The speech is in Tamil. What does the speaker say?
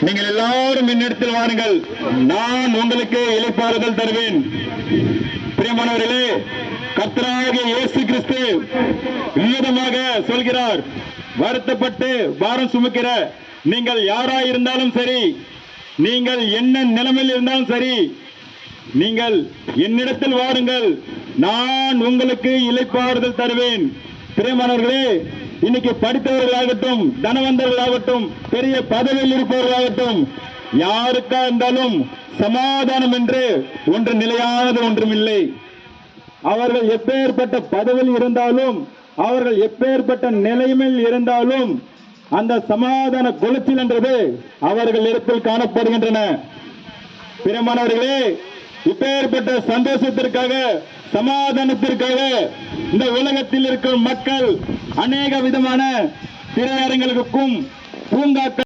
நீங்கள் எல்லாரும் என்னிடத்தில் வாருங்கள், நான் உங்களுக்கு இளைப்பாறுதல் தருவேன். பிரியமானவர்களே, கர்த்தராகிய இயேசு கிறிஸ்து விதமாக சொல்கிறார், வருத்தப்பட்டு பாரம் சுமக்கிற நீங்கள் யாராய் இருந்தாலும் சரி, நீங்கள் என்ன நிலைமையில் இருந்தாலும் சரி, நீங்கள் என்னிடத்தில் வாருங்கள், நான் உங்களுக்கு இளைப்பாறுதல் தருவேன். பிரியமானவர்களே, இன்னைக்கு படித்தவர்களாகட்டும், தனவந்தர்களாகட்டும், பெரிய பதவியில் இருப்பவர்களாகட்டும், யாருக்கா இருந்தாலும் சமாதானம் என்று ஒன்று நிலையானது ஒன்றும் இல்லை. அவர்கள் எப்பேற்பட்ட பதவியில் இருந்தாலும், அவர்கள் எப்பேற்பட்ட நிலைமையில் இருந்தாலும், அந்த சமாதான குலத்தில் என்றது அவர்கள் இடத்தில் காணப்படுகின்றன. பிரியமானவர்களே, இப்பேற்பட்ட சந்தோஷத்திற்காக, சமாதானத்திற்காக இந்த உலகத்தில் இருக்கும் மக்கள் அநேக விதமான திரையரங்களுக்கும் பூங்காக்கள்